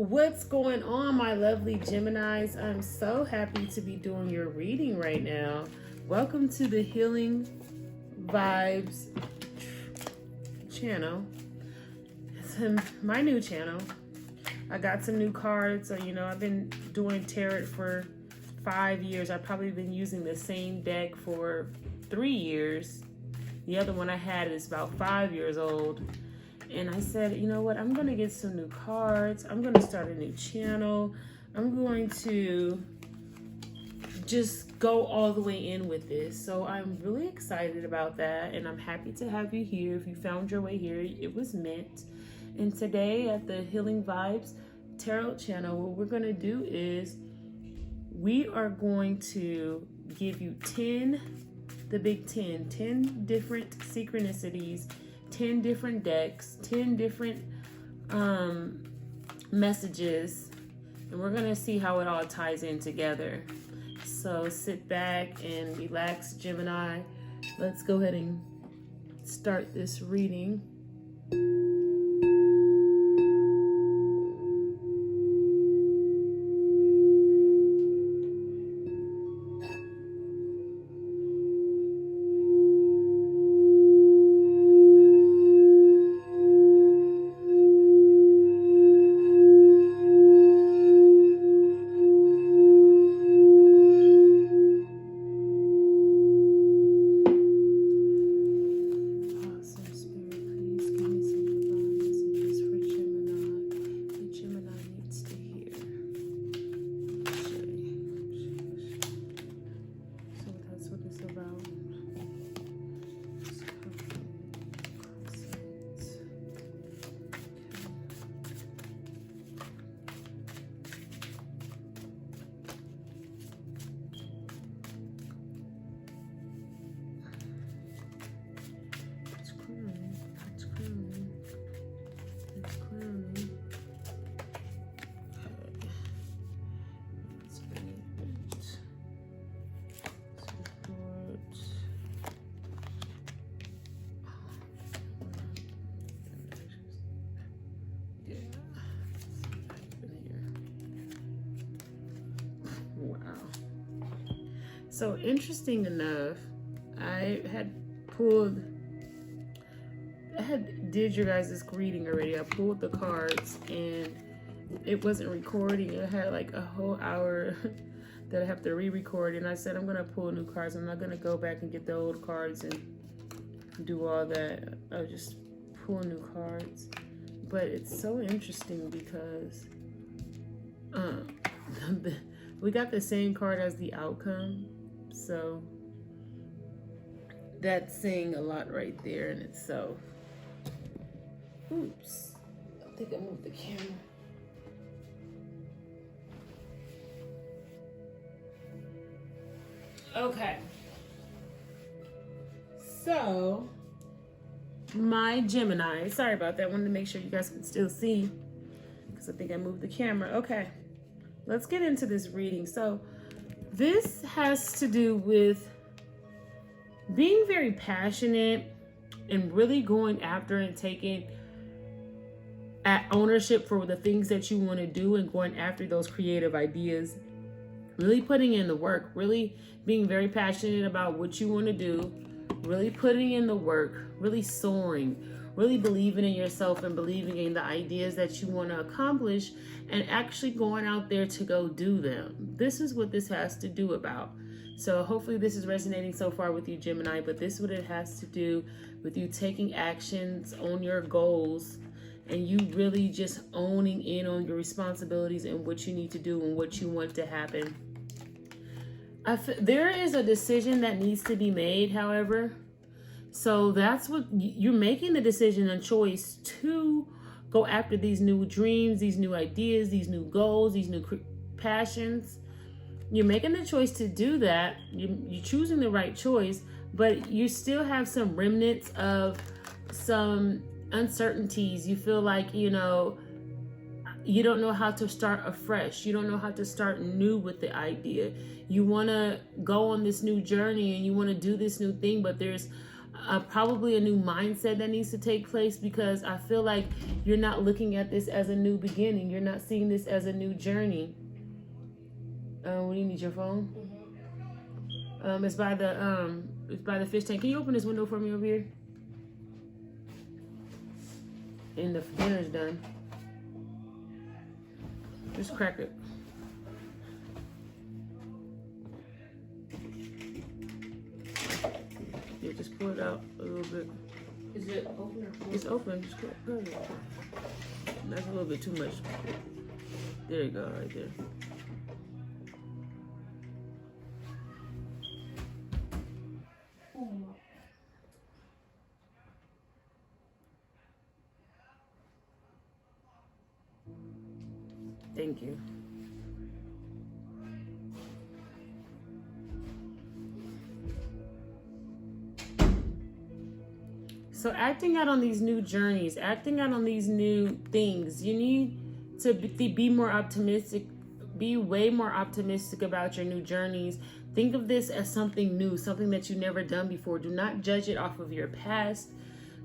What's going on, my lovely Geminis? I'm so happy to be doing your reading right now. Welcome to the Healing Vibes channel. It's my new channel. I got some new cards. So, I've been doing tarot for 5 years. I've probably been using the same deck for 3 years. The other one I had is about 5 years old. And I said, you know what, I'm going to get some new cards. I'm going to start a new channel. I'm going to just go all the way in with this. So I'm really excited about that. And I'm happy to have you here. If you found your way here, it was meant. And today at the Healing Vibes Tarot channel, what we're going to do is we are going to give you 10 different synchronicities, 10 different decks, 10 different messages, and we're gonna see how it all ties in together. So sit back and relax, Gemini. Let's go ahead and start this reading. So interesting enough, I did your guys' reading already. I pulled the cards and it wasn't recording. It had like a whole hour that I have to re-record, and I said I'm gonna pull new cards. I'm not gonna go back and get the old cards and do all that. I'll just pull new cards. But it's so interesting because we got the same card as the outcome. So that's saying a lot right there in itself. Oops, I think I moved the camera. Okay. So my Gemini, sorry about that. I wanted to make sure you guys can still see because I think I moved the camera. Okay, let's get into this reading. So this has to do with being very passionate and really going after and taking ownership for the things that you want to do and going after those creative ideas, really putting in the work, really being very passionate about what you want to do, really putting in the work, really soaring, really believing in yourself and believing in the ideas that you want to accomplish and actually going out there to go do them. This is what this has to do about. So hopefully this is resonating so far with you, Gemini, but this is what it has to do with you taking actions on your goals and you really just owning in on your responsibilities and what you need to do and what you want to happen. There is a decision that needs to be made, however. So that's what you're making, the decision and choice to go after these new dreams, these new ideas, these new goals, these new passions. You're making the choice to do that. You're choosing the right choice, but you still have some remnants of some uncertainties. You feel like, you don't know how to start afresh. You don't know how to start new with the idea. You want to go on this new journey and you want to do this new thing, but there's probably a new mindset that needs to take place, because I feel like you're not looking at this as a new beginning. You're not seeing this as a new journey. What do you need, your phone? It's by the fish tank. Can you open this window for me over here? And the dinner's done. Just crack it. Yeah, just pull it out a little bit. Is it open or closed? It's open. Just crack it. That's a little bit too much. There you go, right there. Thank you. So acting out on these new journeys, acting out on these new things, you need to be more optimistic, be way more optimistic about your new journeys. Think of this as something new, something that you've never done before. Do not judge it off of your past.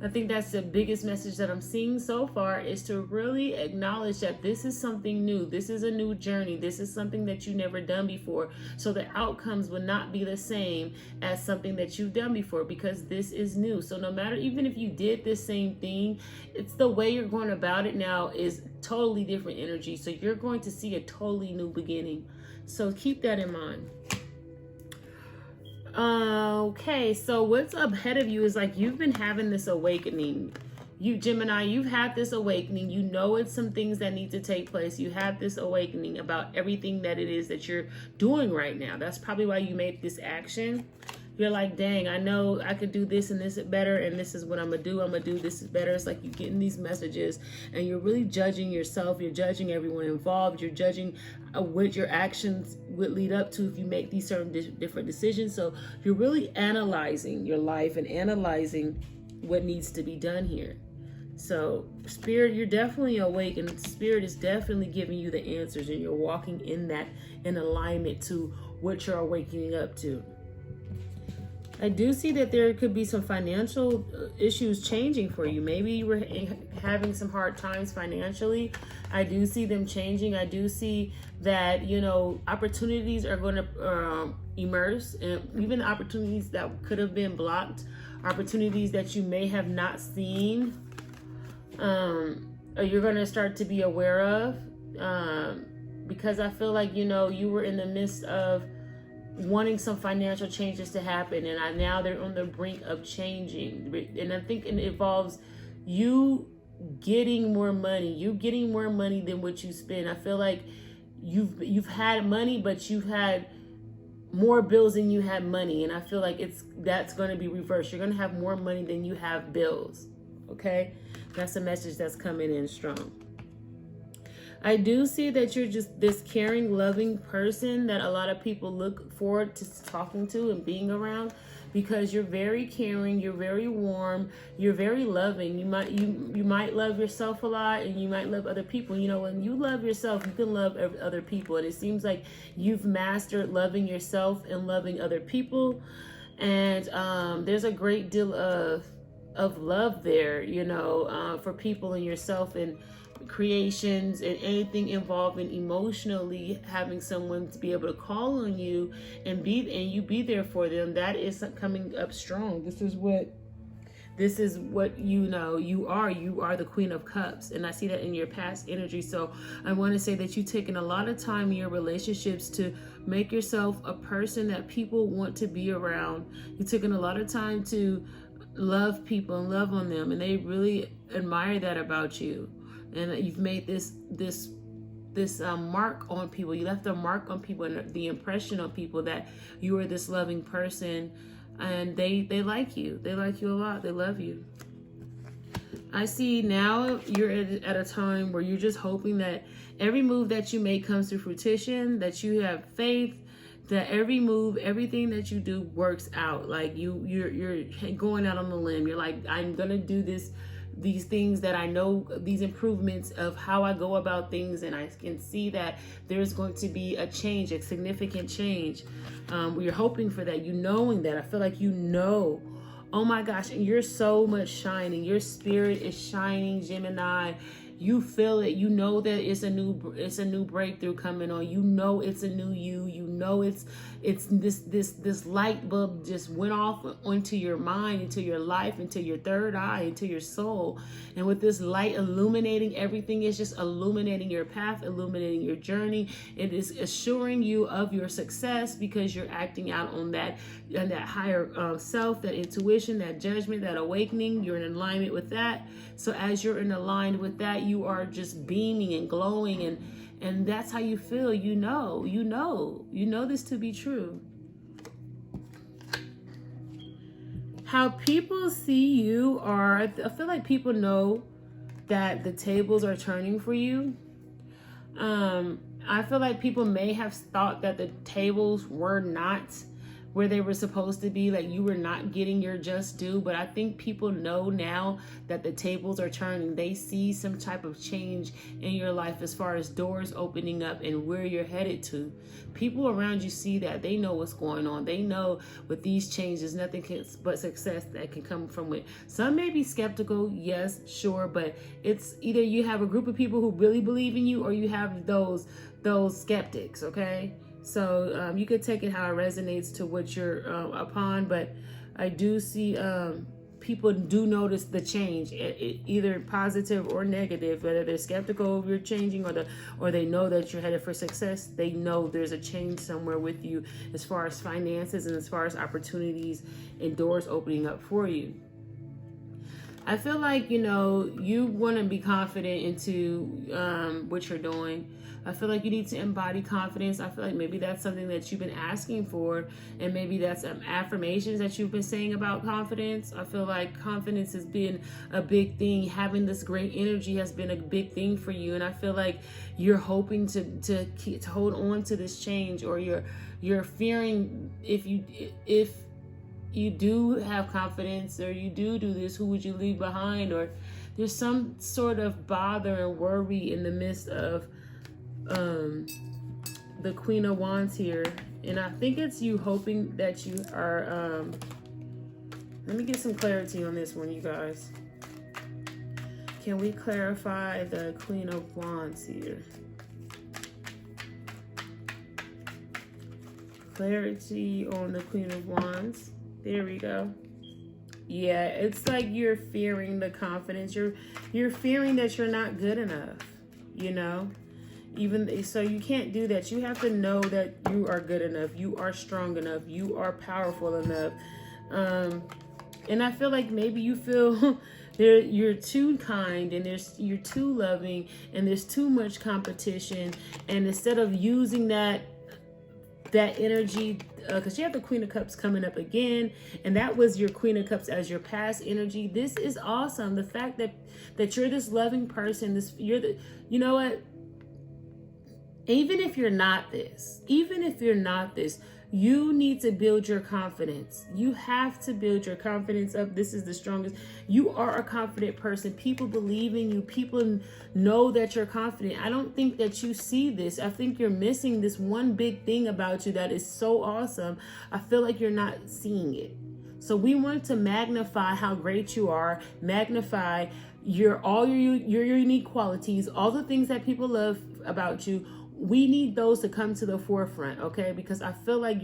I think that's the biggest message that I'm seeing so far, is to really acknowledge that this is something new. This is a new journey. This is something that you've never done before. So the outcomes will not be the same as something that you've done before, because this is new. So no matter, even if you did this same thing, it's the way you're going about it now is totally different energy. So you're going to see a totally new beginning. So keep that in mind. Okay, so what's up ahead of you is like you've been having this awakening. You, Gemini, you've had this awakening. You know it's some things that need to take place. You have this awakening about everything that it is that you're doing right now. That's probably why you made this action. You're like, dang, I know I could do this and this better, and this is what I'm gonna do. I'm gonna do this is better. It's like you're getting these messages and you're really judging yourself. You're judging everyone involved. You're judging what your actions would lead up to if you make these certain different decisions. So you're really analyzing your life and analyzing what needs to be done here. So Spirit, you're definitely awake, and Spirit is definitely giving you the answers, and you're walking in that, in alignment to what you're awakening up to. I do see that there could be some financial issues changing for you. Maybe you were having some hard times financially. I do see them changing. I do see that, you know, opportunities are going to emerge, and even opportunities that could have been blocked, opportunities that you may have not seen, you're going to start to be aware of, because I feel like, you know, you were in the midst of wanting some financial changes to happen, and now they're on the brink of changing. And I think it involves you getting more money. You getting more money than what you spend. I feel like you've had money, but you've had more bills than you had money, and I feel like that's going to be reversed. You're going to have more money than you have bills. Okay, that's a message that's coming in strong. I do see that you're just this caring, loving person that a lot of people look forward to talking to and being around, because you're very caring, you're very warm, you're very loving. You might love yourself a lot, and you might love other people. You know, when you love yourself, you can love other people, and it seems like you've mastered loving yourself and loving other people. And there's a great deal of love there, you know, for people and yourself, and creations, and anything involving emotionally, having someone to be able to call on you and you be there for them. That is coming up strong. This is what you know you are the Queen of Cups, and I see that in your past energy. So I want to say that you've taken a lot of time in your relationships to make yourself a person that people want to be around. You've taken a lot of time to love people and love on them, and they really admire that about you. And you've made this mark on people. You left a mark on people, and the impression on people that you are this loving person, and they like you. They like you a lot. They love you. I see now you're at a time where you're just hoping that every move that you make comes to fruition, that you have faith, that every move, everything that you do works out. Like you're going out on the limb. You're like, I'm gonna do these things that I know, these improvements of how I go about things, and I can see that there's going to be a change, a significant change. You're hoping for that, knowing that. I feel like you know Oh my gosh, and you're so much shining. Your spirit is shining, Gemini. You feel it. You know that it's a new breakthrough coming on. You know it's a new you. You know it's this light bulb just went off into your mind, into your life, into your third eye, into your soul. And with this light illuminating everything, it's just illuminating your path, illuminating your journey. It is assuring you of your success because you're acting out on that higher self, that intuition, that judgment, that awakening. You're in alignment with that. So as you're in aligned with that, you are just beaming and glowing, and that's how you feel. You know this to be true. How people see you I feel like people know that the tables are turning for you. I feel like people may have thought that the tables were not where they were supposed to be, like you were not getting your just due. But I think people know now that the tables are turning. They see some type of change in your life as far as doors opening up and where you're headed to. People around you see that. They know what's going on. They know with these changes, nothing but success that can come from it. Some may be skeptical, yes, sure, but it's either you have a group of people who really believe in you or you have those skeptics, okay? So you could take it how it resonates to what you're upon, but I do see people do notice the change, either positive or negative, whether they're skeptical of your changing or they know that you're headed for success. They know there's a change somewhere with you as far as finances and as far as opportunities and doors opening up for you. I feel like, you want to be confident into what you're doing. I feel like you need to embody confidence. I feel like maybe that's something that you've been asking for, and maybe that's affirmations that you've been saying about confidence. I feel like confidence has been a big thing. Having this great energy has been a big thing for you, and I feel like you're hoping to hold on to this change, or you're fearing if you do have confidence or you do this, who would you leave behind? Or there's some sort of bother and worry in the midst of the Queen of Wands here. And I think it's you hoping that you are, let me get some clarity on this one, you guys. Can we clarify the Queen of Wands here? Clarity on the Queen of Wands. There we go. Yeah, it's like you're fearing the confidence. You're fearing that you're not good enough, Even so, you can't do that. You have to know that you are good enough. You are strong enough. You are powerful enough. And I feel like maybe you feel you're too kind and you're too loving and there's too much competition. And instead of using that energy, because you have the Queen of Cups coming up again, and that was your Queen of Cups as your past energy. This is awesome. The fact that you're this loving person, you know what? Even if you're not this, you need to build your confidence. You have to build your confidence up. This is the strongest. You are a confident person. People believe in you. People know that you're confident. I don't think that you see this. I think you're missing this one big thing about you that is so awesome. I feel like you're not seeing it. So we want to magnify how great you are, magnify all your unique qualities, all the things that people love about you. We need those to come to the forefront, okay? Because I feel like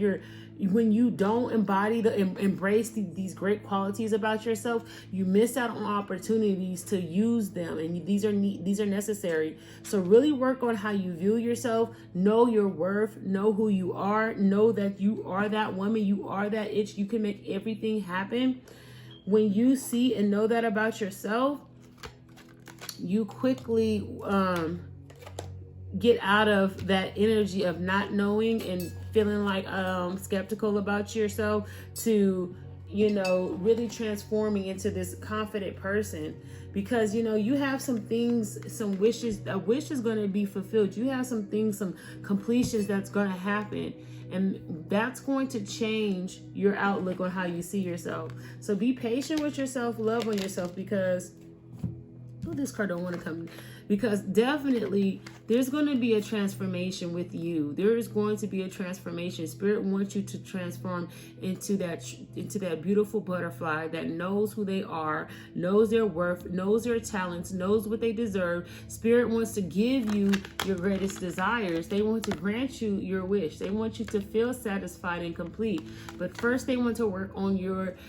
when you don't embrace these great qualities about yourself, you miss out on opportunities to use them, and these are necessary. So really work on how you view yourself, know your worth, know who you are, know that you are that woman, you are that itch, you can make everything happen. When you see and know that about yourself, you quickly get out of that energy of not knowing and feeling like skeptical about yourself to really transforming into this confident person, because you have some things, some wishes. A wish is going to be fulfilled. You have some things, some completions that's going to happen, and that's going to change your outlook on how you see yourself. So be patient with yourself, love on yourself, because this card don't want to come, because definitely there's going to be a transformation with you. There is going to be a transformation. Spirit wants you to transform into that beautiful butterfly that knows who they are, knows their worth, knows their talents, knows what they deserve. Spirit wants to give you your greatest desires. They want to grant you your wish. They want you to feel satisfied and complete. But first they want to work on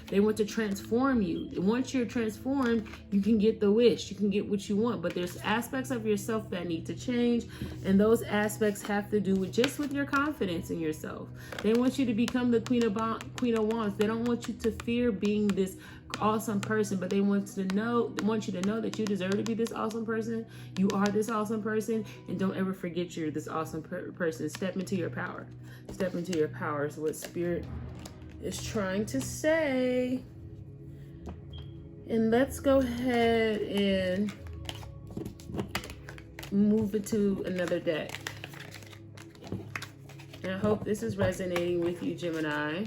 they want to transform you. Once you're transformed, you can get the wish. You can get what you want. But there's aspects of yourself that need to change. And those aspects have to do with your confidence in yourself. They want you to become the Queen of Wands. They don't want you to fear being this awesome person, but they want you to know that you deserve to be this awesome person. You are this awesome person, and don't ever forget you're this awesome person. Step into your power. Step into your power is what Spirit is trying to say. And let's go ahead and move it to another deck. And I hope this is resonating with you, Gemini.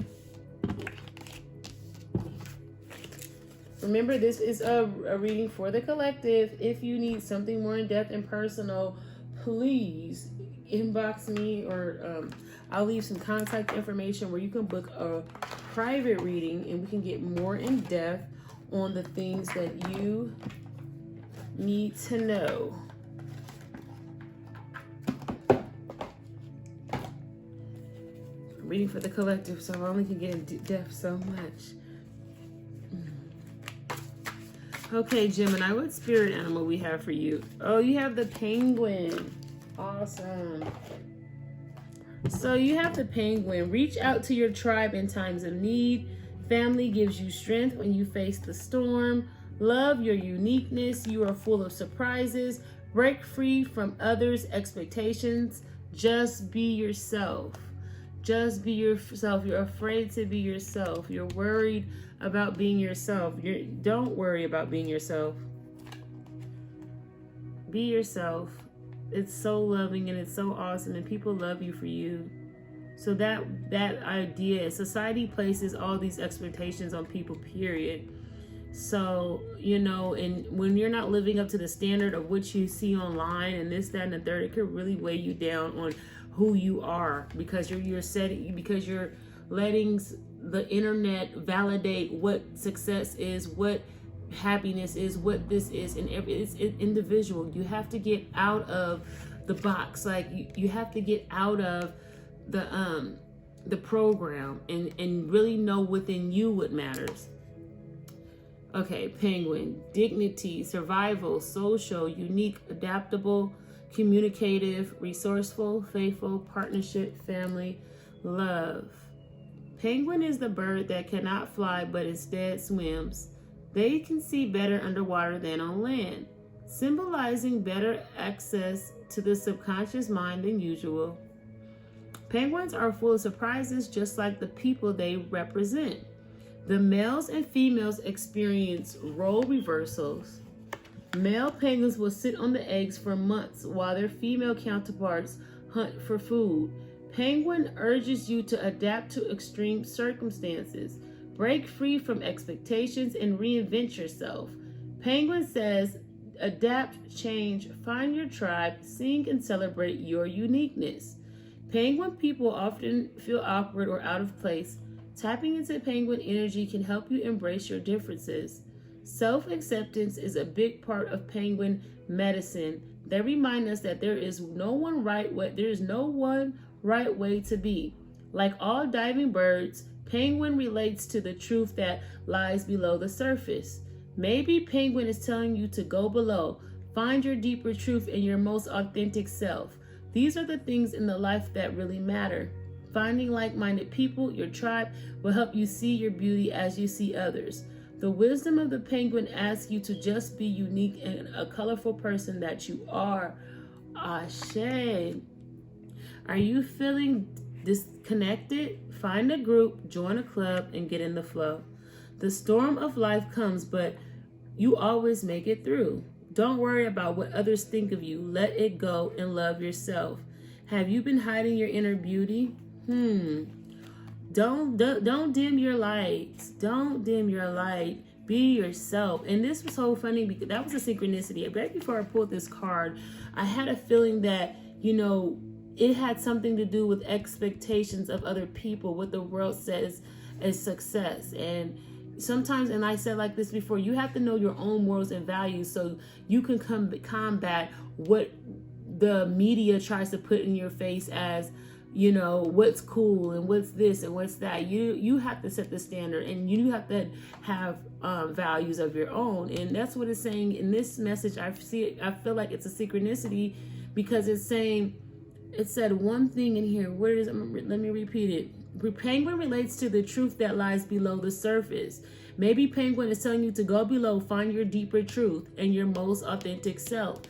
Remember, this is a reading for the collective. If you need something more in-depth and personal, please inbox me, or I'll leave some contact information where you can book a private reading and we can get more in-depth on the things that you need to know. Reading for the collective, so I only can get in depth so much. Okay, Gemini, what spirit animal we have for you? Oh, you have the penguin. Awesome. So you have the penguin. Reach out to your tribe in times of need. Family gives you strength when you face the storm. Love your uniqueness. You are full of surprises. Break free from others' expectations. Just be yourself. Just be yourself. You're afraid to be yourself. You're worried about being yourself. Don't worry about being yourself. Be yourself. It's so loving and it's so awesome, and people love you for you. So that idea, society places all these expectations on people, period. So, and when you're not living up to the standard of what you see online and this, that, and the third, it could really weigh you down on who you are, because you're letting the internet validate what success is, what happiness is, what this is, and it's individual. You have to get out of the box. Like you have to get out of the program and really know within you what matters. Okay, penguin, dignity, survival, social, unique, adaptable, communicative, resourceful, faithful, partnership, family, love. Penguin is the bird that cannot fly but instead swims. They can see better underwater than on land, symbolizing better access to the subconscious mind than usual. Penguins are full of surprises, just like the people they represent. The males and females experience role reversals. Male penguins will sit on the eggs for months while their female counterparts hunt for food. Penguin urges you to adapt to extreme circumstances, break free from expectations, and reinvent yourself. Penguin says, adapt, change, find your tribe, sing and celebrate your uniqueness. Penguin people often feel awkward or out of place. Tapping into penguin energy can help you embrace your differences. Self-acceptance is a big part of penguin medicine. They remind us that there is no one right way to be. Like all diving birds, penguin relates to the truth that lies below the surface. Maybe penguin is telling you to go below, find your deeper truth and your most authentic self. These are the things in the life that really matter. Finding like-minded people, your tribe, will help you see your beauty as you see others. The wisdom of the penguin asks you to just be unique and a colorful person that you are. Ashe. Are you feeling disconnected? Find a group, join a club, and get in the flow. The storm of life comes, but you always make it through. Don't worry about what others think of you. Let it go and love yourself. Have you been hiding your inner beauty? Don't dim your lights. Don't dim your light. Be yourself. And this was so funny because that was a synchronicity. Right before I pulled this card, I had a feeling that, you know, it had something to do with expectations of other people, what the world says is success. And sometimes, and I said like this before, you have to know your own morals and values so you can combat what the media tries to put in your face as, you know, what's cool and what's this and what's that. You have to set the standard, and you have to have values of your own. And that's what it's saying in this message. I feel like it's a synchronicity because it's saying, it said one thing in here. Where is it? Let me repeat it. Penguin relates to the truth that lies below the surface. Maybe Penguin is telling you to go below, find your deeper truth and your most authentic self.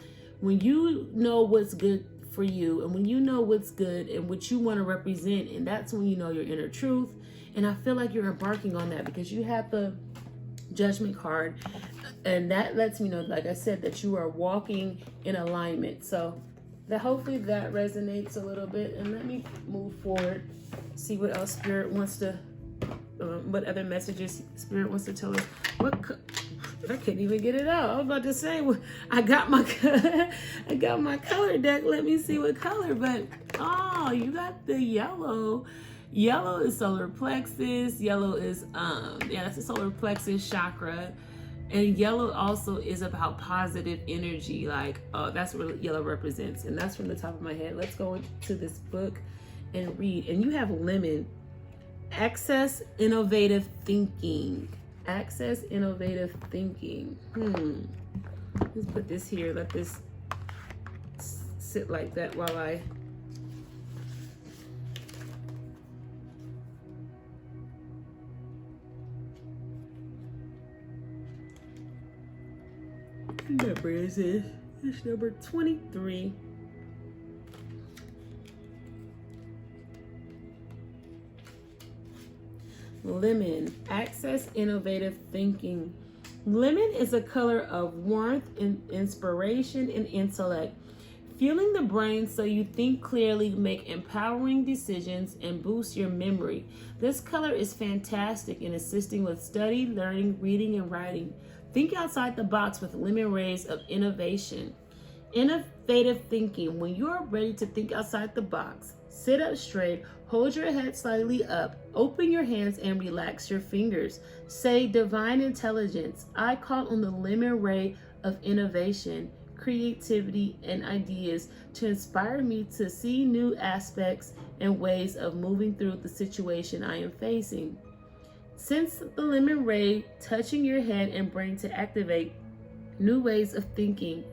When you know what's good for you, and when you know what's good and what you want to represent, and that's when you know your inner truth. And I feel like you're embarking on that because you have the Judgment card, and that lets me know, like I said, that you are walking in alignment. So that hopefully that resonates a little bit. And let me move forward, see what else Spirit wants to, what other messages Spirit wants to tell us. I couldn't even get it out. I was about to say, well, I got my color deck. Let me see what color. But oh, you got the yellow. Yellow is solar plexus. Yellow is that's the solar plexus chakra. And yellow also is about positive energy. Like, that's what yellow represents. And that's from the top of my head. Let's go into this book and read. And you have lemon. Access innovative thinking. Access innovative thinking. Let's put this here. Let this sit like that while I... What number is it? It's number 23. Lemon, access innovative thinking. Lemon is a color of warmth, and inspiration, and intellect. Fueling the brain so you think clearly, make empowering decisions, and boost your memory. This color is fantastic in assisting with study, learning, reading, and writing. Think outside the box with lemon rays of innovation. Innovative thinking. When you are ready to think outside the box, sit up straight, hold your head slightly up, open your hands and relax your fingers. Say, divine intelligence, I call on the lemon ray of innovation, creativity, and ideas to inspire me to see new aspects and ways of moving through the situation I am facing. Sense the lemon ray touching your head and brain to activate new ways of thinking.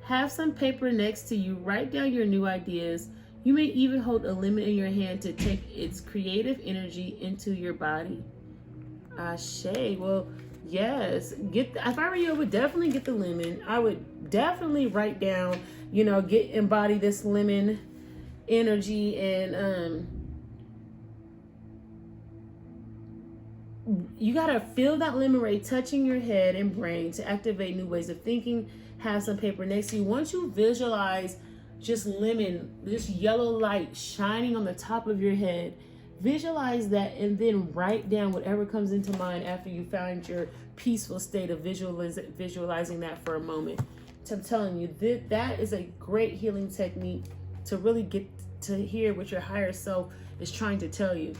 Have some paper next to you. Write down your new ideas. You may even hold a lemon in your hand to take its creative energy into your body. Ashe. Well, yes. If I were you, I would definitely get the lemon. I would definitely write down, embody this lemon energy, and you gotta feel that lemon ray touching your head and brain to activate new ways of thinking. Have some paper next to you. Once you visualize just lemon, just yellow light shining on the top of your head, visualize that, and then write down whatever comes into mind after you find your peaceful state of visualizing that for a moment. So I'm telling you, that is a great healing technique to really get to hear what your higher self is trying to tell you.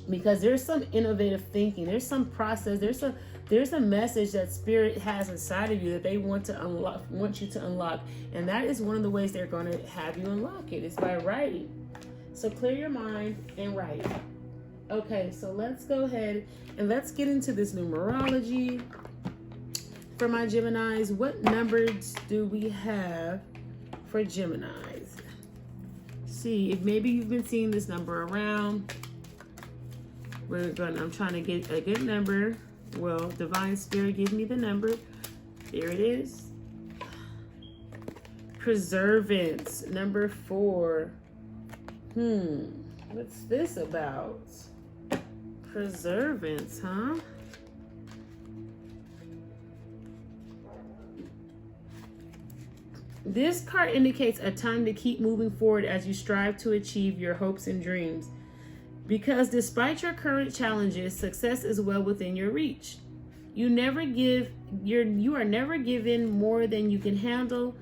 Because there's some innovative thinking, there's some process, there's a message that Spirit has inside of you that they want you to unlock. And that is one of the ways they're going to have you unlock it, is by writing. So clear your mind and write. Okay, so let's go ahead and let's get into this numerology. For my Geminis, what numbers do we have for Geminis? See, if maybe you've been seeing this number around. I'm trying to get a good number. Well, Divine Spirit, give me the number. There it is. Preservance, number 4. What's this about? Preservance, huh? This card indicates a time to keep moving forward as you strive to achieve your hopes and dreams. Because despite your current challenges, success is well within your reach. You are never given more than you can handle,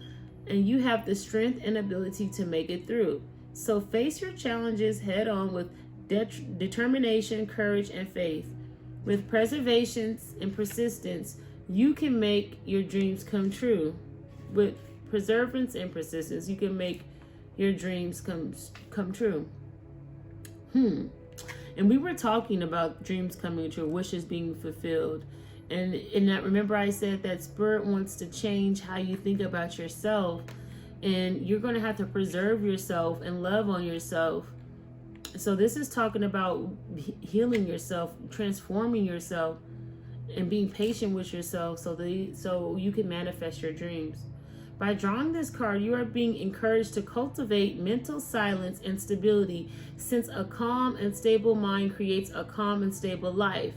and you have the strength and ability to make it through. So face your challenges head on with determination, courage, and faith. With preservation and persistence, you can make your dreams come true. With perseverance and persistence, you can make your dreams come true. And we were talking about dreams coming true, wishes being fulfilled. And in that, remember I said that Spirit wants to change how you think about yourself. And you're going to have to preserve yourself and love on yourself. So this is talking about healing yourself, transforming yourself, and being patient with yourself so you can manifest your dreams. By drawing this card, you are being encouraged to cultivate mental silence and stability, since a calm and stable mind creates a calm and stable life.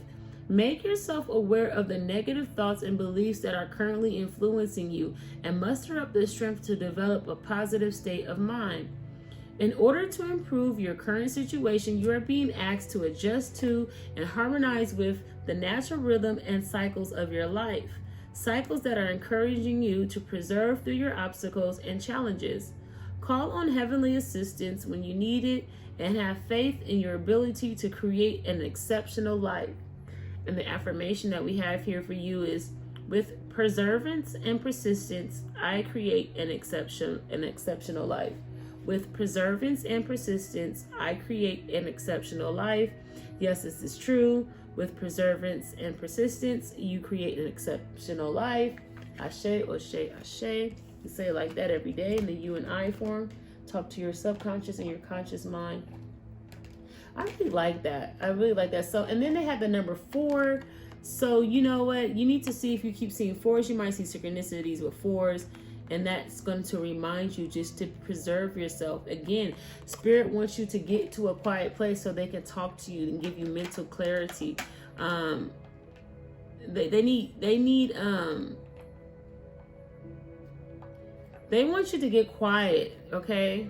Make yourself aware of the negative thoughts and beliefs that are currently influencing you, and muster up the strength to develop a positive state of mind. In order to improve your current situation, you are being asked to adjust to and harmonize with the natural rhythm and cycles of your life. Cycles that are encouraging you to persevere through your obstacles and challenges. Call on heavenly assistance when you need it, and have faith in your ability to create an exceptional life. And the affirmation that we have here for you is, with perseverance and persistence, I create an exceptional life. With perseverance and persistence, I create an exceptional life. Yes, this is true. With perseverance and persistence, you create an exceptional life. Ashe, Oshe, Ashe. You say it like that every day in the you and I form. Talk to your subconscious and your conscious mind. I really like that. So, and then they had the number 4. So, you know what? You need to see, if you keep seeing 4s, you might see synchronicities with 4s. And that's going to remind you just to preserve yourself. Again, Spirit wants you to get to a quiet place so they can talk to you and give you mental clarity. They want you to get quiet, okay?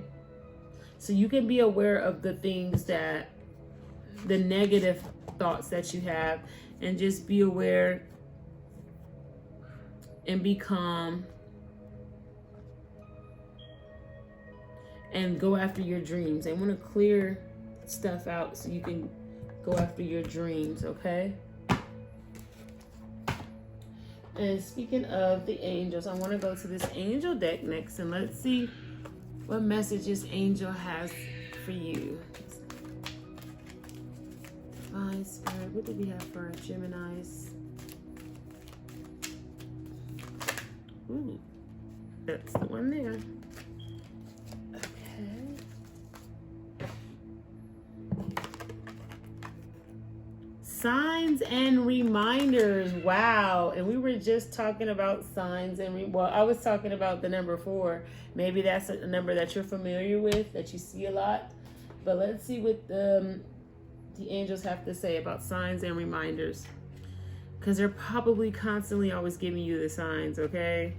So you can be aware of the things the negative thoughts that you have, and just be aware and be calm. And go after your dreams. They want to clear stuff out so you can go after your dreams, okay? And speaking of the angels, I want to go to this angel deck next, and let's see what messages angel has for you. Divine Spirit, what do we have for our Geminis? Ooh, that's the one there. Signs and reminders. Wow. And we were just talking about signs and I was talking about the number 4. Maybe that's a number that you're familiar with, that you see a lot. But let's see what the angels have to say about signs and reminders, because they're probably constantly always giving you the signs, okay?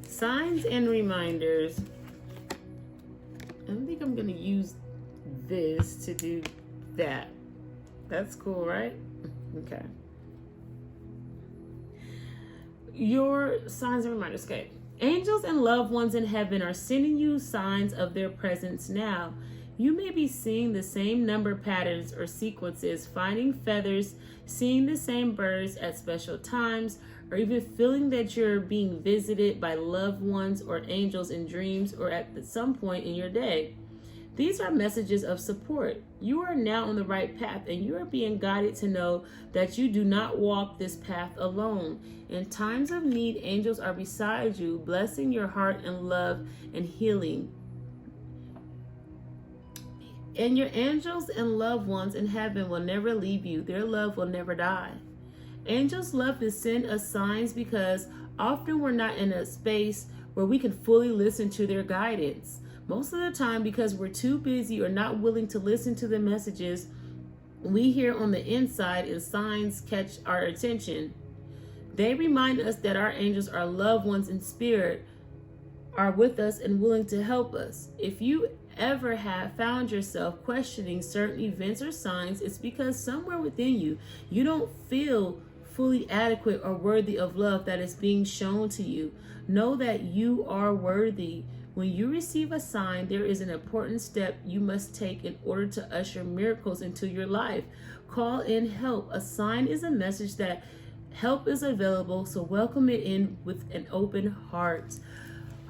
Signs and reminders. I don't think I'm going to use this to do that. That's cool, right? Okay. Your signs and reminders. Okay. Angels and loved ones in heaven are sending you signs of their presence now. You may be seeing the same number patterns or sequences, finding feathers, seeing the same birds at special times, or even feeling that you're being visited by loved ones or angels in dreams or at some point in your day. These are messages of support. You are now on the right path, and you are being guided to know that you do not walk this path alone. In times of need, angels are beside you, blessing your heart and love and healing. And your angels and loved ones in heaven will never leave you. Their love will never die. Angels love to send us signs because often we're not in a space where we can fully listen to their guidance. Most of the time, because we're too busy or not willing to listen to the messages we hear on the inside, and signs catch our attention. They remind us that our angels are loved ones in spirit, are with us and willing to help us. If you ever have found yourself questioning certain events or signs, it's because somewhere within you, you don't feel fully adequate or worthy of love that is being shown to you. Know that you are worthy. When you receive a sign, there is an important step you must take in order to usher miracles into your life. Call in help. A sign is a message that help is available, so welcome it in with an open heart.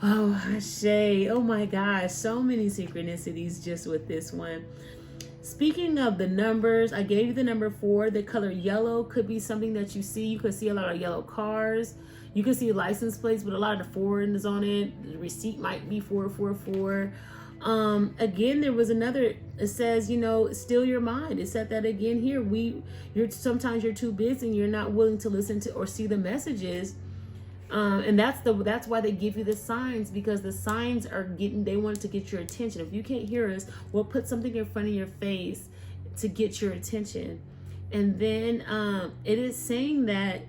Oh, Ashe. Oh my gosh, so many synchronicities just with this one. Speaking of the numbers, I gave you the number 4. The color yellow could be something that you see. You could see a lot of yellow cars. You can see license plates with a lot of foreigns on it. The receipt might be 444. Again, there was another, it says, still your mind. It said that again here. Sometimes you're too busy and you're not willing to listen to or see the messages. And that's why they give you the signs, because the signs they want to get your attention. If you can't hear us, we'll put something in front of your face to get your attention. And then it is saying that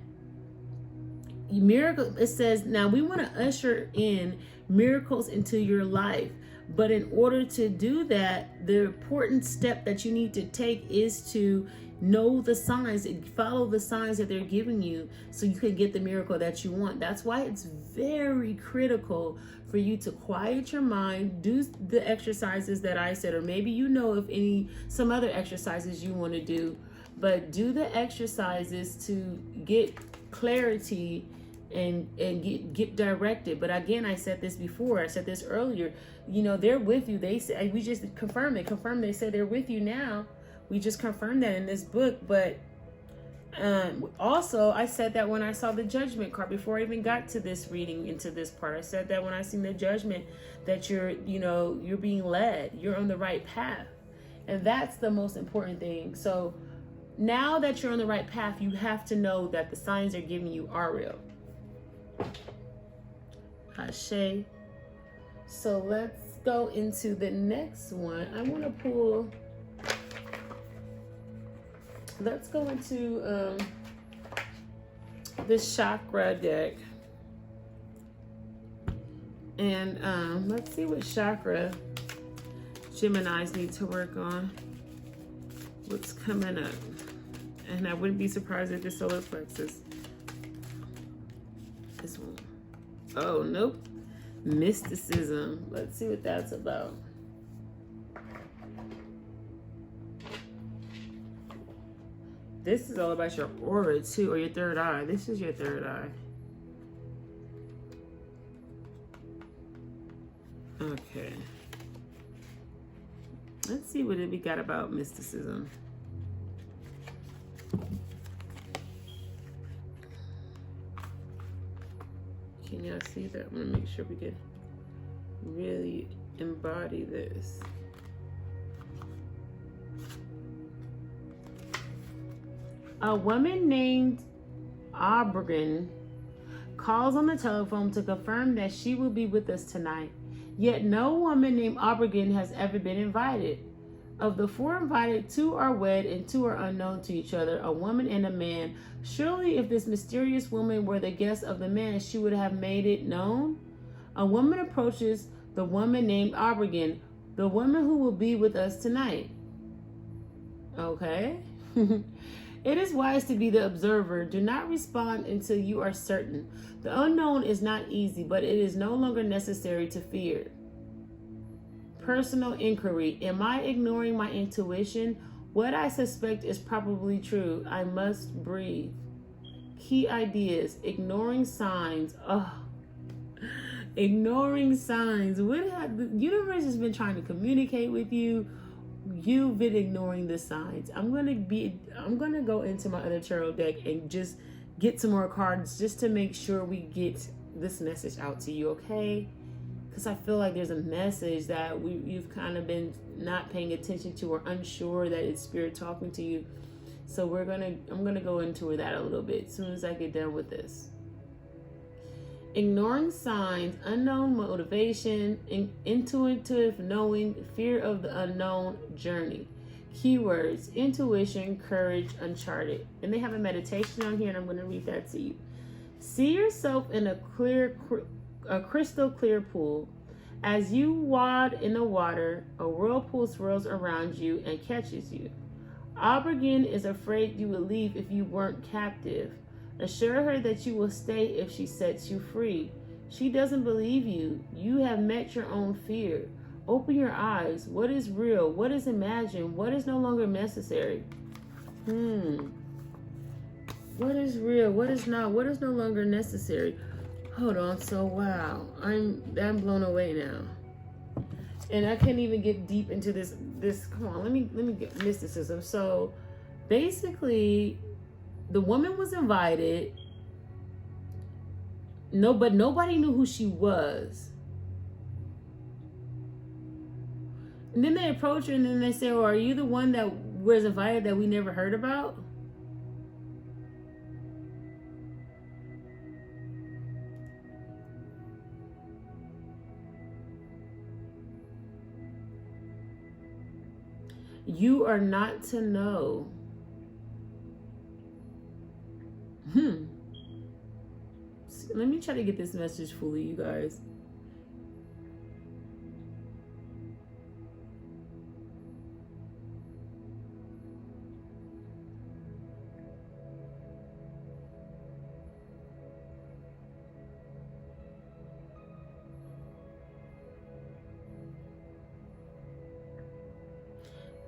it says, now we want to usher in miracles into your life. But in order to do that, the important step that you need to take is to know the signs, follow the signs that they're giving you so you can get the miracle that you want. That's why it's very critical for you to quiet your mind, do the exercises that I said, or maybe some other exercises you want to do, but do the exercises to get clarity and get directed. But again, I said this before, I said this earlier, they're with you. They say, we just confirm it. They say they're with you now. We just confirmed that in this book. But also, I said that when I saw the judgment card, before I even got to this reading into this part, I said that when I seen the judgment, that you're being led, you're on the right path. And that's the most important thing. So now that you're on the right path, you have to know that the signs they're giving you are real. Ashe. So let's go into the next one. I want to pull. Let's go into this Chakra Deck. And let's see what chakra Geminis need to work on. What's coming up. And I wouldn't be surprised if the solar plexus. This one. Oh, nope. Mysticism. Let's see what that's about. This is all about your aura too, or your third eye. This is your third eye. Okay. Let's see what we got about mysticism. Can y'all see that? I'm gonna make sure we can really embody this. A woman named Aubrey calls on the telephone to confirm that she will be with us tonight. Yet no woman named Aubrey has ever been invited. Of the 4 invited, 2 are wed and 2 are unknown to each other, a woman and a man. Surely if this mysterious woman were the guest of the man, she would have made it known. A woman approaches the woman named Aubrey, the woman who will be with us tonight. Okay. It is wise to be the observer. Do not respond until you are certain. The unknown is not easy, but it is no longer necessary to fear. Personal inquiry. Am I ignoring my intuition? What I suspect is probably true. I must breathe. Key ideas. Ignoring signs. Oh, ignoring signs. The universe has been trying to communicate with you. You've been ignoring the signs. I'm gonna go into my other tarot deck and just get some more cards just to make sure we get this message out to you, okay? Because I feel like there's a message that you've kind of been not paying attention to or unsure that it's spirit talking to you. So I'm gonna go into that a little bit as soon as I get done with this. Ignoring signs, unknown motivation, intuitive knowing, fear of the unknown journey. Keywords: intuition, courage, uncharted. And they have a meditation on here, and I'm going to read that to you. See yourself in a a crystal clear pool. As you wade in the water, a whirlpool swirls around you and catches you. Aubergine is afraid you will leave if you weren't captive. Assure her that you will stay if she sets you free. She doesn't believe you. You have met your own fear. Open your eyes. What is real? What is imagined? What is no longer necessary? What is real? What is not? What is no longer necessary? Hold on. So wow, I'm blown away now, and I can't even get deep into this. Come on, let me get mysticism. So basically, the woman was invited. No, but nobody knew who she was. And then they approach her and then they say, "Oh, are you the one that was invited that we never heard about?" You are not to know. Let me try to get this message fully, you guys.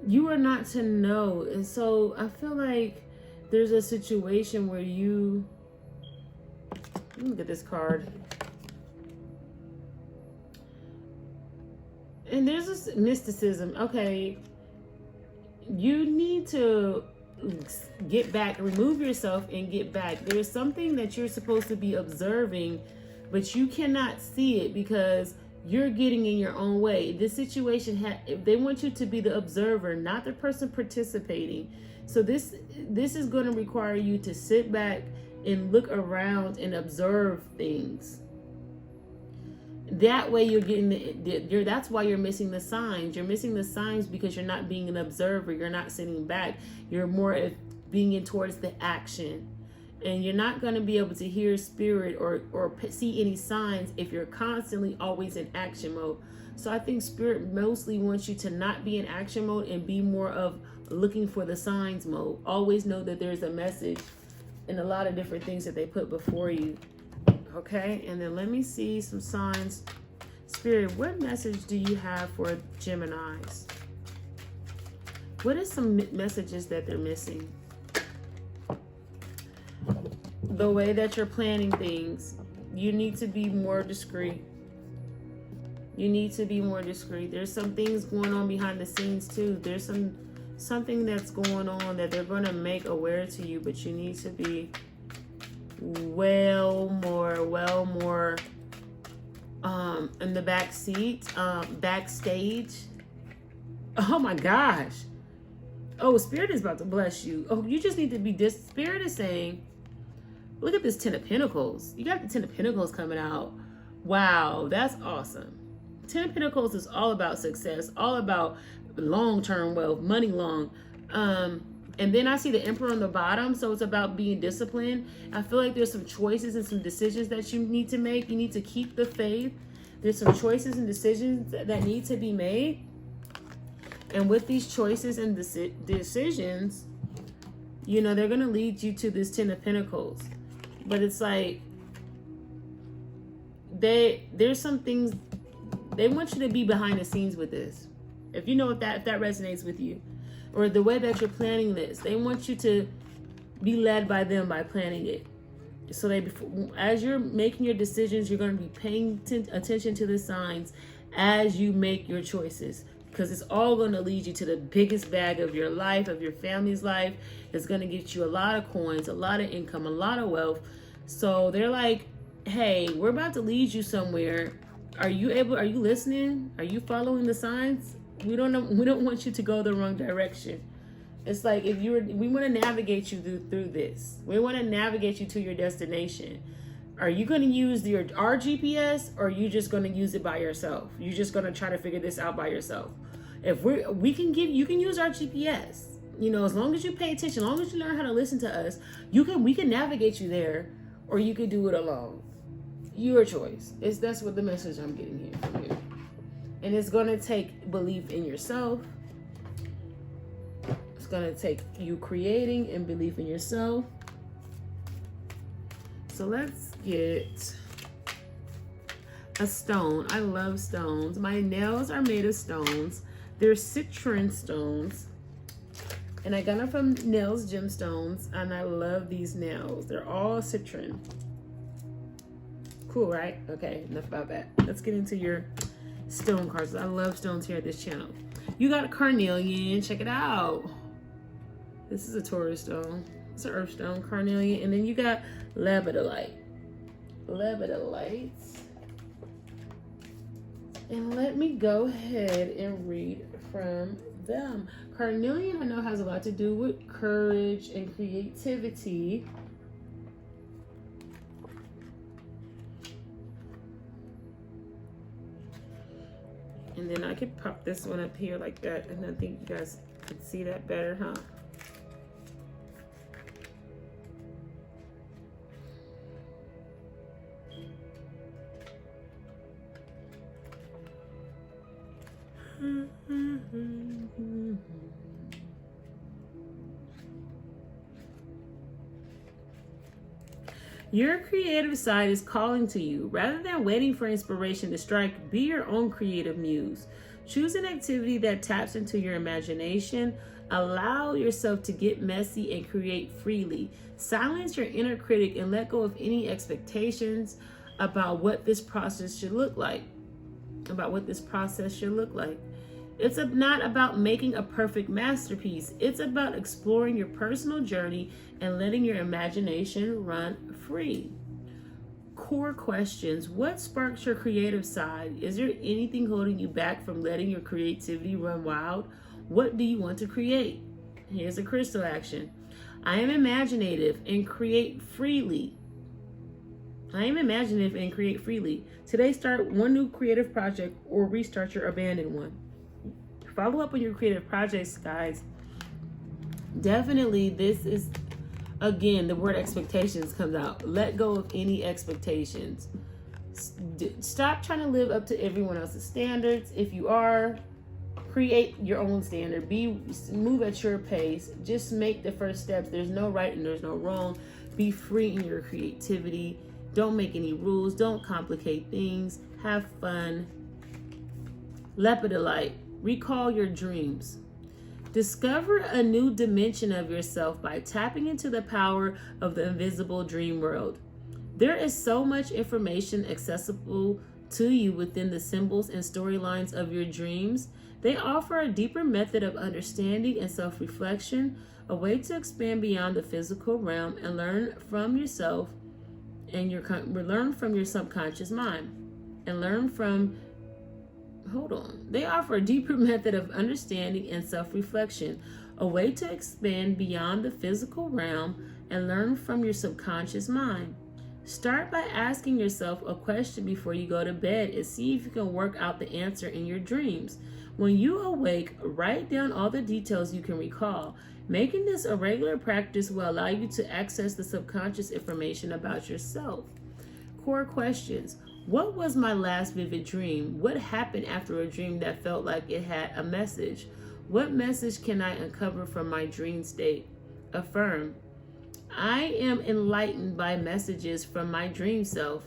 You are not to know. And so I feel like there's a situation where you, let me get this card. And there's this mysticism. Okay, you need to get back, remove yourself and get back. There's something that you're supposed to be observing, but you cannot see it because you're getting in your own way. This situation, they want you to be the observer, not the person participating. So this is going to require you to sit back and look around and observe things. That way you're getting that's why you're missing the signs. You're missing the signs because you're not being an observer. You're not sitting back. You're more being in towards the action. And you're not going to be able to hear spirit or see any signs if you're constantly always in action mode. So I think spirit mostly wants you to not be in action mode and be more of looking for the signs mode. Always know that there's a message and a lot of different things that they put before you. Okay, and then let me see some signs. Spirit, what message do you have for Geminis? What are some messages that they're missing? The way that you're planning things, you need to be more discreet. You need to be more discreet. There's some things going on behind the scenes too. There's something that's going on that they're going to make aware to you, but you need to be well more in the back seat, backstage. Oh my gosh. Oh, Spirit is about to bless you. Oh, you just need to be Spirit is saying, look at this 10 of Pentacles. You got the 10 of Pentacles coming out. Wow, that's awesome. 10 of Pentacles is all about success, all about long-term wealth, money long. And then I see the Emperor on the bottom, so it's about being disciplined. I feel like there's some choices and some decisions that you need to make. You need to keep the faith. There's some choices and decisions that need to be made. And with these choices and decisions, you know, they're going to lead you to this 10 of Pentacles. But it's like, there's some things, they want you to be behind the scenes with this. If you know if that resonates with you. Or the way that you're planning this, they want you to be led by them by planning it. So as you're making your decisions, you're going to be paying attention to the signs as you make your choices, because it's all going to lead you to the biggest bag of your life, of your family's life. It's going to get you a lot of coins, a lot of income, a lot of wealth. So they're like, hey, we're about to lead you somewhere. Are you listening? Are you following the signs? We don't want you to go the wrong direction. It's like we want to navigate you through this. We want to navigate you to your destination. Are you going to use our GPS, or are you just going to use it by yourself? You're just going to try to figure this out by yourself. If you can use our GPS. You know, as long as you pay attention, as long as you learn how to listen to us, we can navigate you there, or you can do it alone. your choice. That's what the message I'm getting here from you. And it's going to take belief in yourself. It's going to take you creating and belief in yourself. So let's get a stone. I love stones. My nails are made of stones. They're citron stones. And I got them from Nails Gemstones. And I love these nails. They're all citron. Cool, right? Okay, enough about that. Let's get into your stone cards. I love stones here at this channel. You got a carnelian. Check it out. This is a Taurus stone. It's an earth stone, carnelian. And then you got labradorite. Labradorite. And let me go ahead and read from them. Carnelian, I know, has a lot to do with courage and creativity. And then I could pop this one up here like that, and I think you guys could see that better, huh? Your creative side is calling to you. Rather than waiting for inspiration to strike, be your own creative muse. Choose an activity that taps into your imagination. Allow yourself to get messy and create freely. Silence your inner critic and let go of any expectations about what this process should look like. It's not about making a perfect masterpiece. It's about exploring your personal journey and letting your imagination run free. Core questions. What sparks your creative side? Is there anything holding you back from letting your creativity run wild? What do you want to create? Here's a crystal action. I am imaginative and create freely. Today, start one new creative project or restart your abandoned one. Follow up on your creative projects, guys. Definitely, this is, again, the word expectations comes out. Let go of any expectations. Stop trying to live up to everyone else's standards. If you are, create your own standard. Move at your pace. Just make the first steps. There's no right and there's no wrong. Be free in your creativity. Don't make any rules. Don't complicate things. Have fun. Lepidolite. Recall your dreams. Discover a new dimension of yourself by tapping into the power of the invisible dream world. There is so much information accessible to you within the symbols and storylines of your dreams. They offer a deeper method of understanding and self-reflection, a way to expand beyond the physical realm and learn from yourself and learn from your subconscious mind and learn from They offer a deeper method of understanding and self-reflection, a way to expand beyond the physical realm and learn from your subconscious mind. Start by asking yourself a question before you go to bed and see if you can work out the answer in your dreams. When you awake, write down all the details you can recall. Making this a regular practice will allow you to access the subconscious information about yourself. Core questions. What was my last vivid dream? What happened after a dream that felt like it had a message? What message can I uncover from my dream state? Affirm. I am enlightened by messages from my dream self.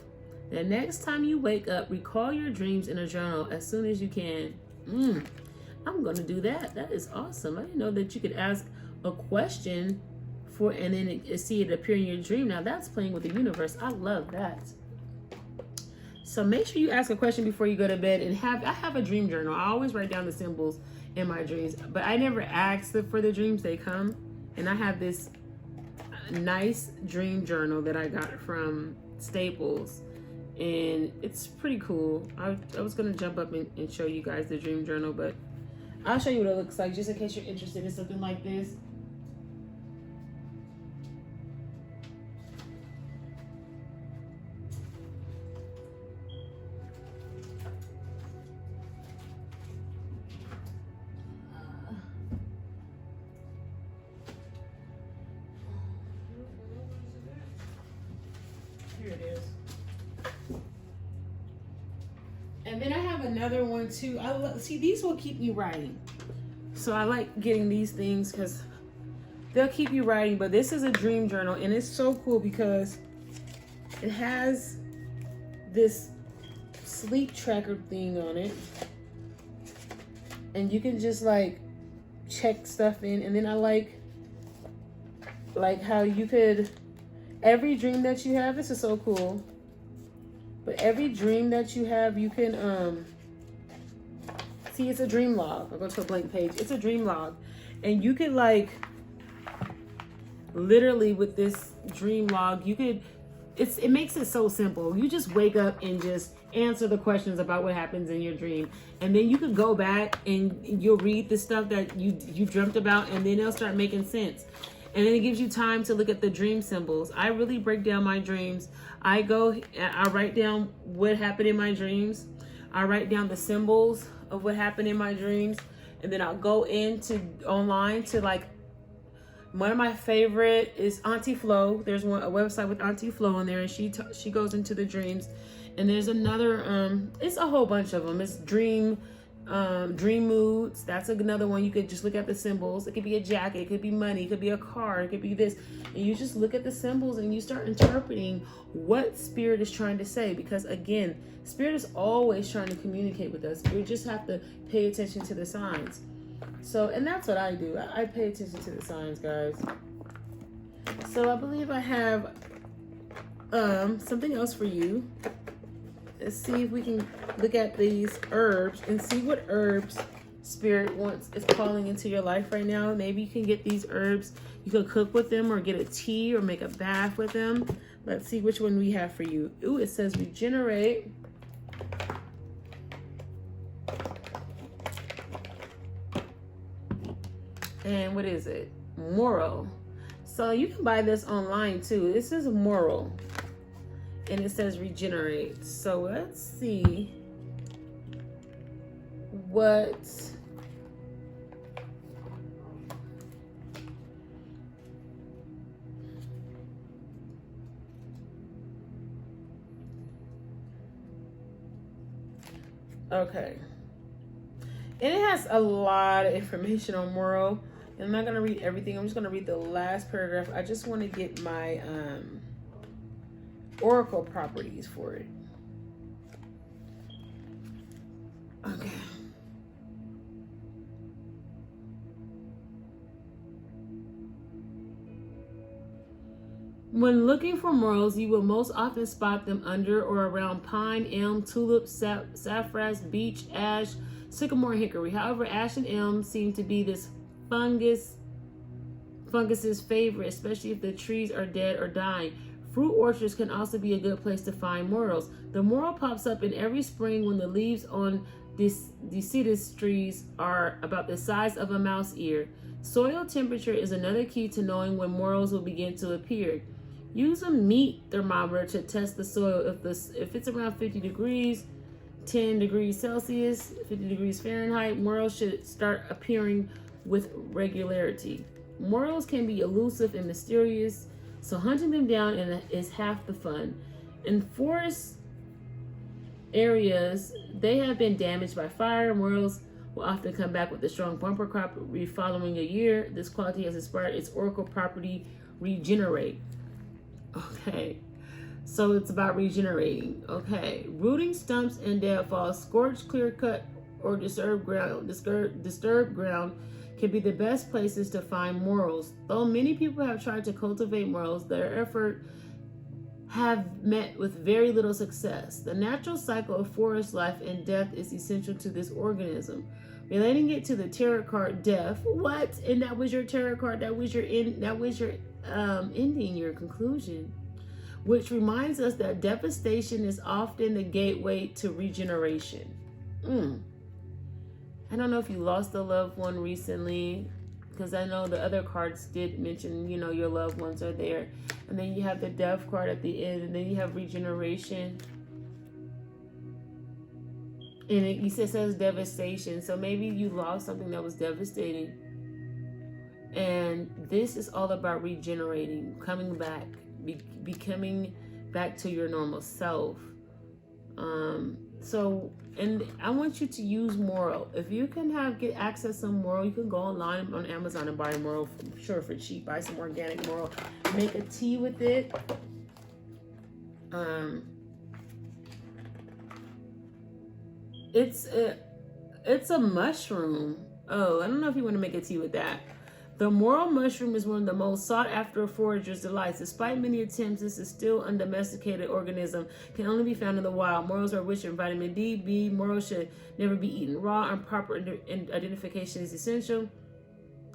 The next time you wake up, recall your dreams in a journal as soon as you can. I'm going to do that. That is awesome. I didn't know that you could ask a question and then see it appear in your dream. Now that's playing with the universe. I love that. So make sure you ask a question before you go to bed, and I have a dream journal. I always write down the symbols in my dreams, but I never ask for the dreams, they come. And I have this nice dream journal that I got from Staples, and it's pretty cool. I was gonna jump up and show you guys the dream journal, but I'll show you what it looks like just in case you're interested in something like this. Here it is. have another one too. See, these will keep you writing. So I like getting these things because they'll keep you writing. But this is a dream journal, and it's so cool because it has this sleep tracker thing on it, and you can just like check stuff in. And then I like how you could, every dream that you have, this is so cool, but every dream that you have, you can see, it's a dream log. I'll go to a blank page. It's a dream log, and you could like literally with this dream log, you could, it makes it so simple. You just wake up and just answer the questions about what happens in your dream, and then you can go back and you'll read the stuff that you dreamt about, and then it'll start making sense. And then it gives you time to look at the dream symbols. I really break down my dreams. I write down what happened in my dreams. I write down the symbols of what happened in my dreams, and then I'll go into online to like, one of my favorite is Auntie Flo. There's a website with Auntie Flo in there, and she goes into the dreams. And there's another, it's a whole bunch of them. It's dream moods. That's another one. You could just look at the symbols. It could be a jacket, it could be money, it could be a car, it could be this. And you just look at the symbols and you start interpreting what spirit is trying to say. Because again, spirit is always trying to communicate with us. We just have to pay attention to the signs. So, and that's what I do. I pay attention to the signs, guys. So I believe I have something else for you. Let's see if we can look at these herbs and see what herbs spirit is calling into your life right now. Maybe you can get these herbs. You can cook with them or get a tea or make a bath with them. Let's see which one we have for you. Ooh, it says regenerate. And what is it? Moral. So you can buy this online too. This is moral. And it says regenerate. So let's see what okay. And it has a lot of information on moral. And I'm not going to read everything. I'm just going to read the last paragraph. I just want to get my oracle properties for it. Okay. When looking for morals, you will most often spot them under or around pine, elm, tulip, sassafras, beech, ash, sycamore, and hickory. However, ash and elm seem to be this fungus's favorite, especially if the trees are dead or dying. Fruit orchards can also be a good place to find morels. The morel pops up in every spring when the leaves on deciduous trees are about the size of a mouse ear. Soil temperature is another key to knowing when morels will begin to appear. Use a meat thermometer to test the soil. If it's around 50 degrees, 10 degrees Celsius, 50 degrees Fahrenheit, morels should start appearing with regularity. Morels can be elusive and mysterious, so hunting them down is half the fun. In forest areas, they have been damaged by fire. Morels will often come back with a strong bumper crop following a year. This quality has inspired its oracle property, regenerate. Okay, so it's about regenerating. Okay, rooting stumps and deadfalls, scorched, clear cut, or disturbed ground can be the best places to find morels. Though many people have tried to cultivate morels, their effort have met with very little success. The natural cycle of forest life and death is essential to this organism. Relating it to the tarot card death, what? And that was your tarot card. That was your ending, your conclusion, which reminds us that devastation is often the gateway to regeneration. I don't know if you lost a loved one recently, because I know the other cards did mention, your loved ones are there. And then you have the death card at the end, and then you have regeneration. And it says devastation. So maybe you lost something that was devastating. And this is all about regenerating, coming back, becoming back to your normal self. So, and I want you to use Morel. If you can get access to Morel, you can go online on Amazon and buy Morel, for cheap. Buy some organic Morel. Make a tea with it. It's a mushroom. Oh, I don't know if you want to make a tea with that. The morel mushroom is one of the most sought after forager's delights. Despite many attempts, this is still undomesticated organism, can only be found in the wild. Morels are rich in vitamin D, B. Morels should never be eaten raw, and proper identification is essential.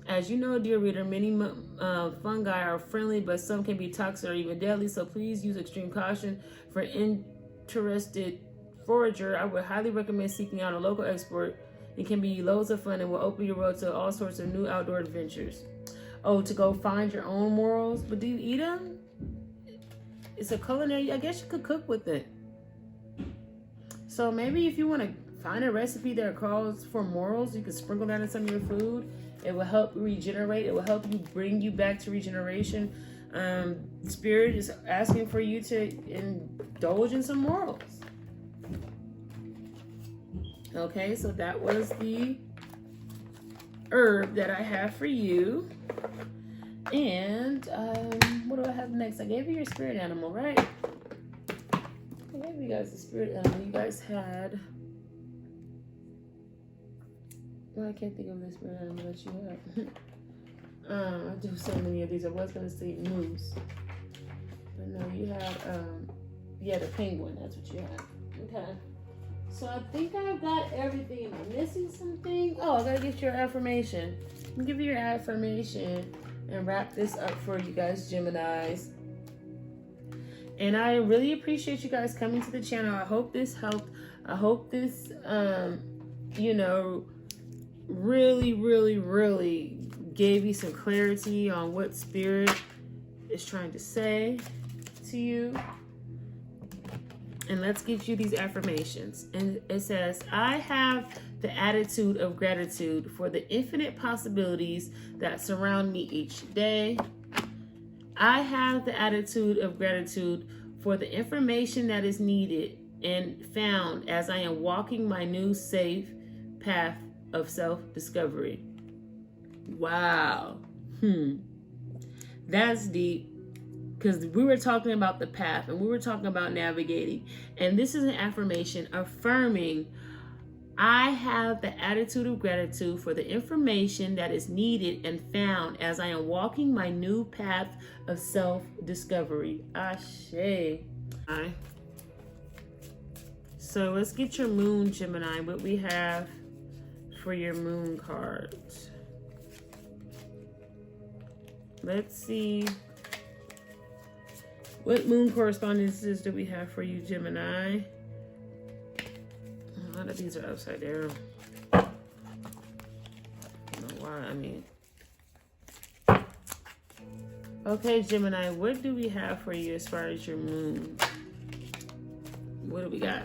As you know, dear reader, many fungi are friendly, but some can be toxic or even deadly, so please use extreme caution. For interested forager, I would highly recommend seeking out a local expert. It can be loads of fun and will open your road to all sorts of new outdoor adventures. Oh, to go find your own morels, but do you eat them? It's a culinary, I guess you could cook with it. So maybe if you want to find a recipe that calls for morels, you can sprinkle that in some of your food. It will help regenerate. It will help you bring you back to regeneration. Spirit is asking for you to indulge in some morels. Okay, so that was the herb that I have for you. And what do I have next? I gave you your spirit animal, right? I gave you guys the spirit animal. You guys had... Well, I can't think of the spirit animal that you have. I do so many of these. I was going to say moose. But no, you had... the penguin. That's what you had. Okay. So I think I've got everything. Am I missing something? Oh, I gotta get your affirmation. Let me give you your affirmation and wrap this up for you guys, Geminis. And I really appreciate you guys coming to the channel. I hope this helped. I hope this, really, really, really gave you some clarity on what Spirit is trying to say to you. And let's get you these affirmations. And it says, I have the attitude of gratitude for the infinite possibilities that surround me each day. I have the attitude of gratitude for the information that is needed and found as I am walking my new safe path of self-discovery. Wow. That's deep. Because we were talking about the path and we were talking about navigating. And this is an affirmation affirming, I have the attitude of gratitude for the information that is needed and found as I am walking my new path of self-discovery. Ashe. So let's get your moon, Gemini. What we have for your moon cards. Let's see. What moon correspondences do we have for you, Gemini? A lot of these are upside down. I don't know why, Okay, Gemini, what do we have for you as far as your moon? What do we got?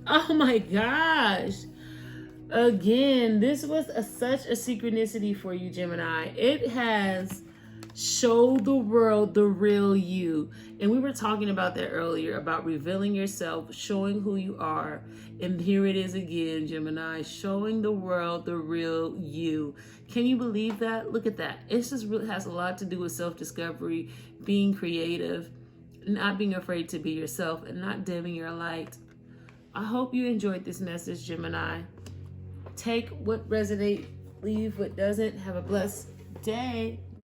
Oh my gosh. Again, this was such a synchronicity for you, Gemini. It has showed the world the real you. And we were talking about that earlier, about revealing yourself, showing who you are. And here it is again, Gemini, showing the world the real you. Can you believe that? Look at that. It just really has a lot to do with self-discovery, being creative, not being afraid to be yourself, and not dimming your light. I hope you enjoyed this message, Gemini. Take what resonates, leave what doesn't. Have a blessed day.